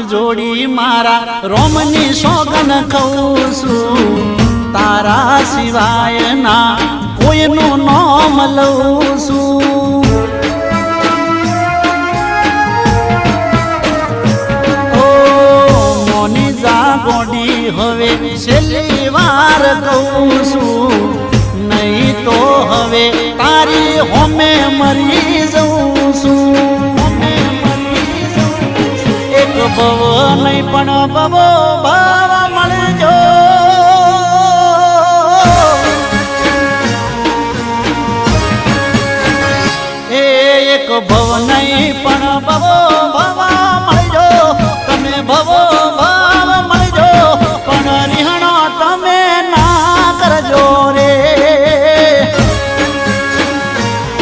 જોડી મારા રોમની સોગન કહું છું તારા સિવાય ના કોઈનું નામ લઉં છું ઓ મોની જા ગોડી હવે છેલ્લી વાર કહું છું નહીં તો હવે તારી હોમે મરી જઉં છું એક ભવ નહીં પણ ભવો ભાવ મળજો એક ભવ નહીં પણ ભવો ભવા મળજો તમે ભવો